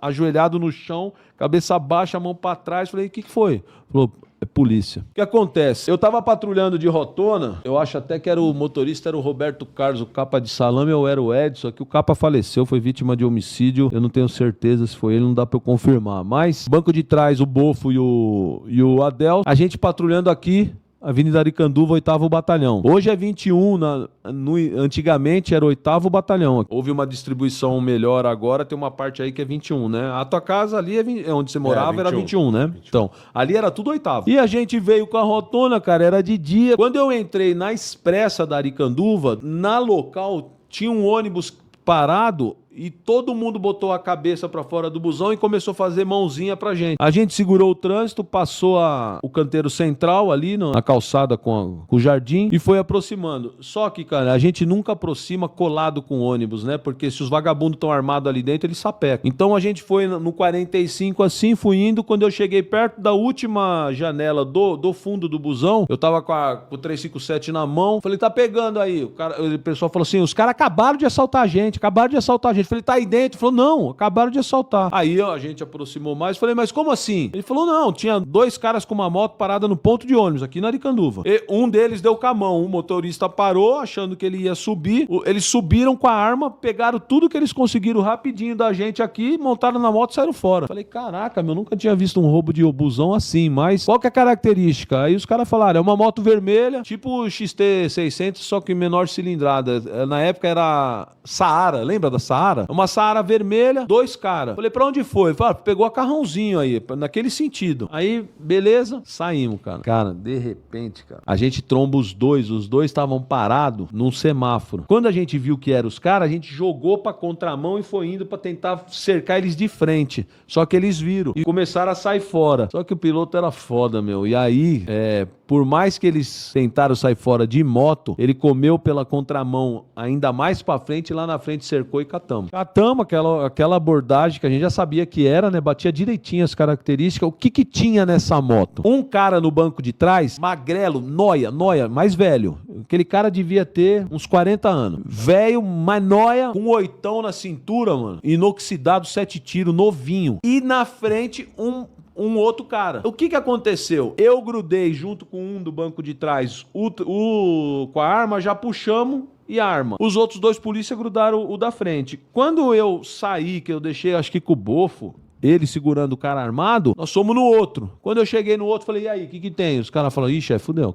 ajoelhado no chão, cabeça baixa, mão pra trás. Falei, o que foi? Falou, é polícia. O que acontece? Eu tava patrulhando de rotona, eu acho até que o motorista era o Roberto Carlos, o capa de salame, ou era o Edson, que o capa faleceu, foi vítima de homicídio, eu não tenho certeza se foi ele, não dá pra eu confirmar. Mas, banco de trás, o Bofo e o Adel, a gente patrulhando aqui, Avenida Aricanduva, 8º Batalhão. Hoje é 21, antigamente era 8º Batalhão. Houve uma distribuição melhor agora, tem uma parte aí que é 21, né? A tua casa ali, onde você morava, era 21, né? 21. Então, ali era tudo 8º. E a gente veio com a rotona, cara, era de dia. Quando eu entrei na expressa da Aricanduva, na local, tinha um ônibus parado e todo mundo botou a cabeça pra fora do busão e começou a fazer mãozinha pra gente. A gente segurou o trânsito, passou o canteiro central ali na calçada com o jardim e foi aproximando. Só que, cara, a gente nunca aproxima colado com o ônibus, né? Porque se os vagabundos estão armados ali dentro, eles sapecam. Então a gente foi no 45 assim, fui indo. Quando eu cheguei perto da última janela do fundo do busão, eu tava com o 357 na mão. Falei, tá pegando aí. O pessoal falou assim, os caras acabaram de assaltar a gente. Falei, tá aí dentro? Ele falou, não, acabaram de assaltar. Aí a gente aproximou mais, falei, mas como assim? Ele falou, não, tinha 2 caras com uma moto parada no ponto de ônibus, aqui na Aricanduva. E um deles deu com a mão, o motorista parou, achando que ele ia subir, eles subiram com a arma, pegaram tudo que eles conseguiram rapidinho da gente aqui, montaram na moto e saíram fora. Falei, caraca, meu, nunca tinha visto um roubo de busão assim, mas qual que é a característica? Aí os caras falaram, é uma moto vermelha, tipo XT600, só que menor cilindrada. Na época era Saara, lembra da Saara? Uma Saara vermelha, 2 caras. Falei, pra onde foi? Falei, pegou a carrãozinho aí, naquele sentido. Aí, beleza, saímos, cara. Cara, de repente, cara, a gente tromba os dois estavam parados num semáforo. Quando a gente viu que eram os caras, a gente jogou pra contramão e foi indo pra tentar cercar eles de frente. Só que eles viram e começaram a sair fora. Só que o piloto era foda, meu. E aí, por mais que eles tentaram sair fora de moto, ele comeu pela contramão ainda mais pra frente e lá na frente cercou e catamos. Catamos aquela abordagem que a gente já sabia que era, né? Batia direitinho as características. O que tinha nessa moto? Um cara no banco de trás, magrelo, noia, mais velho. Aquele cara devia ter uns 40 anos. Velho, mais noia, com 8 na cintura, mano. Inoxidado, 7 tiros, novinho. E na frente, um outro cara. O que aconteceu? Eu grudei junto com um do banco de trás com a arma, já puxamos e arma. Os outros 2 polícias grudaram o da frente. Quando eu saí, que eu deixei, acho que com o Bofo, ele segurando o cara armado, nós fomos no outro. Quando eu cheguei no outro, falei, e aí, o que tem? Os caras falaram, ih, chefe, fudeu,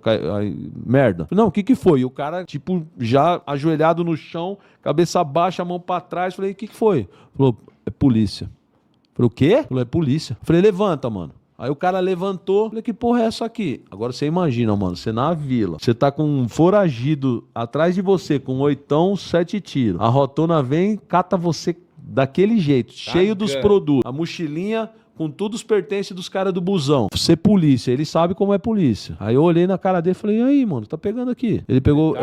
merda. Não, o que foi? E o cara, tipo, já ajoelhado no chão, cabeça baixa, mão pra trás. Falei, o que foi? Falou, é polícia. Falei, o quê? Falei, é polícia. Falei, levanta, mano. Aí o cara levantou, falei, que porra é essa aqui? Agora você imagina, mano, você na vila, você tá com um foragido atrás de você, com 8, 7 tiros. A rotona vem, cata você daquele jeito, cheio dos produtos. A mochilinha com todos os pertences dos caras do busão. Você polícia, ele sabe como é polícia. Aí eu olhei na cara dele e falei, e aí, mano, tá pegando aqui? Ele pegou...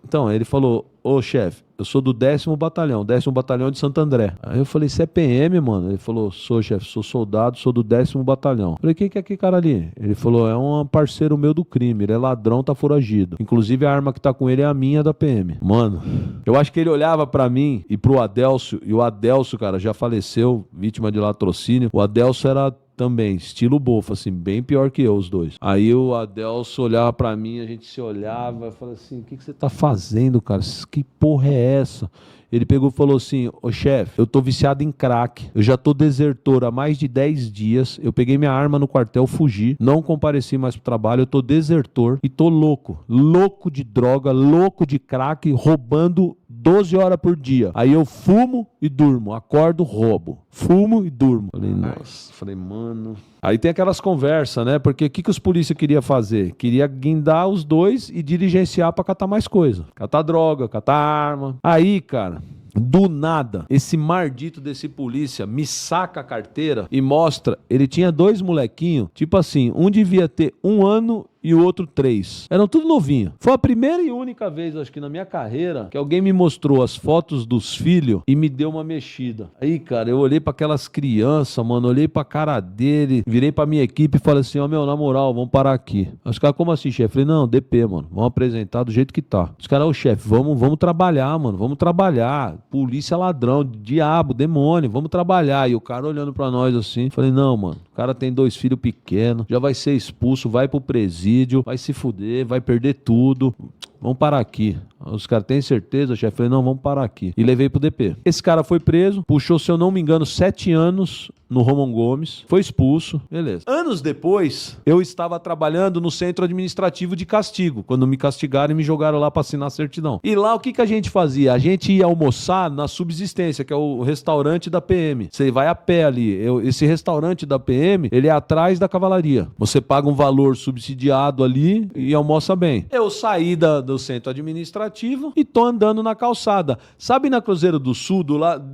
Então, ele falou, ô chefe, eu sou do 10º Batalhão de Santo André. Aí eu falei, você é PM, mano? Ele falou, sou, chefe, sou soldado, sou do 10º Batalhão. Eu falei, quem que é aquele cara ali? Ele falou, é um parceiro meu do crime, ele é ladrão, tá foragido. Inclusive a arma que tá com ele é a minha da PM. Mano, eu acho que ele olhava pra mim e pro Adelso, e o Adelso, cara, já faleceu, vítima de latrocínio. O Adelso era também, estilo Bofo, assim, bem pior que eu, os 2. Aí o Adelso olhava pra mim, a gente se olhava, eu falei assim, o que você tá fazendo, cara? Que porra é essa? Ele pegou e falou assim, ô chefe, eu tô viciado em crack, eu já tô desertor há mais de 10 dias, eu peguei minha arma no quartel, fugi, não compareci mais pro trabalho, eu tô desertor e tô louco de droga, louco de crack, roubando 12 horas por dia. Aí eu fumo e durmo, acordo, roubo. Fumo e durmo. Falei, nossa, falei, mano... Aí tem aquelas conversas, né? Porque o que os polícia queria fazer? Queria guindar os 2 e diligenciar pra catar mais coisa. Catar droga, catar arma. Aí, cara... Do nada, esse maldito desse polícia me saca a carteira e mostra, ele tinha 2 molequinhos, tipo assim, um devia ter 1 ano e o outro 3. Eram tudo novinho. Foi a primeira e única vez, acho que na minha carreira, que alguém me mostrou as fotos dos filhos e me deu uma mexida. Aí, cara, eu olhei pra aquelas crianças, mano, olhei pra cara dele, virei pra minha equipe e falei assim, ó, meu, na moral, vamos parar aqui. Os caras, como assim, chefe? Eu falei, não, DP, mano, vamos apresentar do jeito que tá. Os caras, ô, chefe, vamos trabalhar, mano, vamos trabalhar. Polícia ladrão, diabo, demônio, vamos trabalhar. E o cara olhando pra nós assim, falei, não, mano, o cara tem 2 filhos pequenos, já vai ser expulso, vai pro presídio, vai se fuder, vai perder tudo. Vamos parar aqui. Os caras, têm certeza, chefe? Falei, não, vamos parar aqui. E levei pro DP. Esse cara foi preso, puxou, se eu não me engano, 7 anos no Romão Gomes, foi expulso, beleza. Anos depois, eu estava trabalhando no Centro Administrativo de Castigo, quando me castigaram e me jogaram lá pra assinar a certidão. E lá, o que a gente fazia? A gente ia almoçar na Subsistência, que é o restaurante da PM. Você vai a pé ali. Esse restaurante da PM, ele é atrás da cavalaria. Você paga um valor subsidiado ali e almoça bem. Eu saí do Centro Administrativo e tô andando na calçada. Sabe na Cruzeiro do Sul,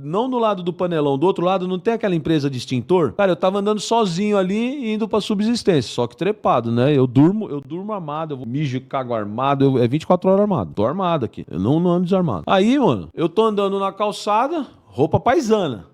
não do lado do Panelão, do outro lado não tem aquela empresa de extintor? Cara, eu tava andando sozinho ali e indo pra Subsistência, só que trepado, né? Eu durmo armado, eu mijo e cago armado, é 24 horas armado. Tô armado aqui, eu não ando desarmado. Aí, mano, eu tô andando na calçada, roupa paisana.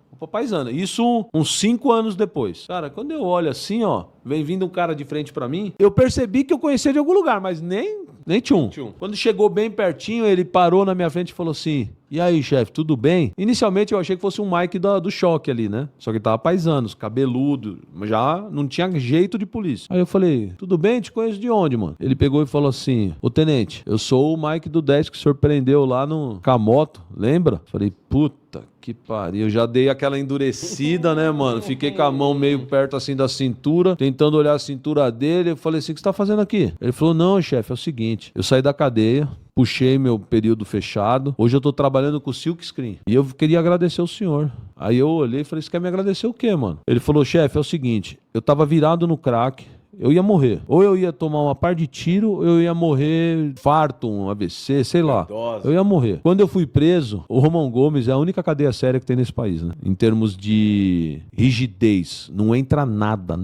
Isso uns 5 anos depois. Cara, quando eu olho assim, ó, vem vindo um cara de frente pra mim, eu percebi que eu conhecia de algum lugar, mas nem tchum. Quando chegou bem pertinho, ele parou na minha frente e falou assim, e aí, chefe, tudo bem? Inicialmente eu achei que fosse um Mike do choque ali, né? Só que ele tava paisanos, cabeludo, já não tinha jeito de polícia. Aí eu falei, tudo bem? Te conheço de onde, mano? Ele pegou e falou assim, ô tenente, eu sou o Mike do 10 que o senhor prendeu lá no Camoto, lembra? Falei, puta que pariu, eu já dei aquela endurecida, né, mano? Fiquei com a mão meio perto assim da cintura, tentando olhar a cintura dele. Eu falei assim, o que você tá fazendo aqui? Ele falou, não, chefe, é o seguinte, eu saí da cadeia, puxei meu período fechado, hoje eu tô trabalhando com o Silk Screen e eu queria agradecer o senhor. Aí eu olhei e falei, você quer me agradecer o quê, mano? Ele falou, chefe, é o seguinte, eu tava virado no crack, eu ia morrer. Ou eu ia tomar uma par de tiro, ou eu ia morrer farto, um AVC, sei lá. Eu ia morrer. Quando eu fui preso, o Romão Gomes é a única cadeia séria que tem nesse país, né? Em termos de rigidez. Não entra nada.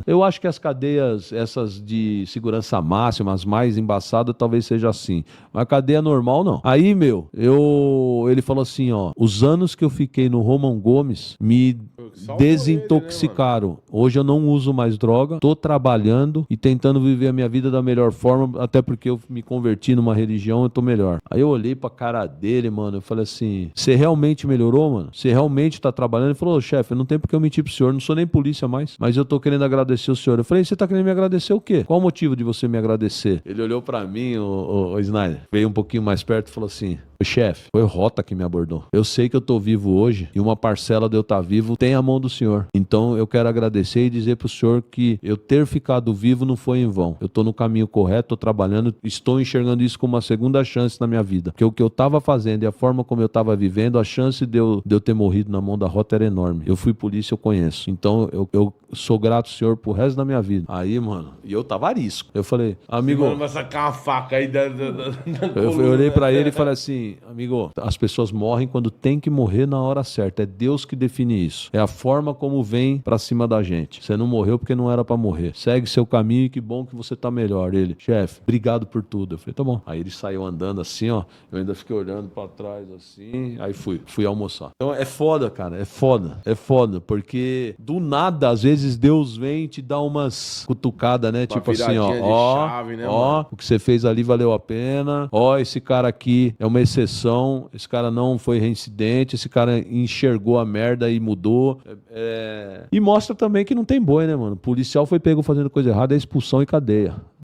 Eu acho que as cadeias, essas de segurança máxima, as mais embaçadas, talvez seja assim. Mas a cadeia normal, não. Aí, meu, ele falou assim, ó, os anos que eu fiquei no Romão Gomes me desintoxicaram. Ele, né, hoje eu não uso mais droga, tô trabalhando e tentando viver a minha vida da melhor forma, até porque eu me converti numa religião, eu tô melhor. Aí eu olhei pra cara dele, mano, eu falei assim, você realmente melhorou, mano? Você realmente tá trabalhando? Ele falou, chefe, não tem porque eu mentir pro senhor, não sou nem polícia mais, mas eu tô querendo agradecer o senhor. Eu falei, você tá querendo me agradecer o quê? Qual o motivo de você me agradecer? Ele olhou pra mim, o Snyder, veio um pouquinho mais perto e falou assim, chefe, foi Rota que me abordou. Eu sei que eu tô vivo hoje e uma parcela de eu estar vivo tem a mão do senhor. Então eu quero agradecer e dizer pro senhor que eu ter ficado vivo não foi em vão. Eu tô no caminho correto, tô trabalhando, estou enxergando isso como uma segunda chance na minha vida. Porque o que eu tava fazendo e a forma como eu tava vivendo, a chance de eu ter morrido na mão da Rota era enorme. Eu fui polícia, eu conheço. Então eu sou grato ao senhor pro resto da minha vida. Aí, mano, e eu tava arisco. Eu falei, amigo... Mano, vai sacar uma faca aí da eu olhei pra ele e falei assim, amigo, as pessoas morrem quando tem que morrer na hora certa. É Deus que define isso. É a forma como vem pra cima da gente. Você não morreu porque não era pra morrer. Segue seu caminho e que bom que você tá melhor. Ele, chefe, obrigado por tudo. Eu falei, tá bom. Aí ele saiu andando assim, ó. Eu ainda fiquei olhando pra trás assim. Aí fui almoçar. Então é foda, cara. É foda. Porque do nada, às vezes, Deus vem e te dá umas cutucadas, né? Tipo assim, ó. Chave, né, ó, o que você fez ali valeu a pena. Ó, esse cara aqui é uma exceção. Esse cara não foi reincidente. Esse cara enxergou a merda e mudou. E mostra também que não tem boi, né, mano? O policial foi pego fazendo coisa errada, é expulsão e cadeia.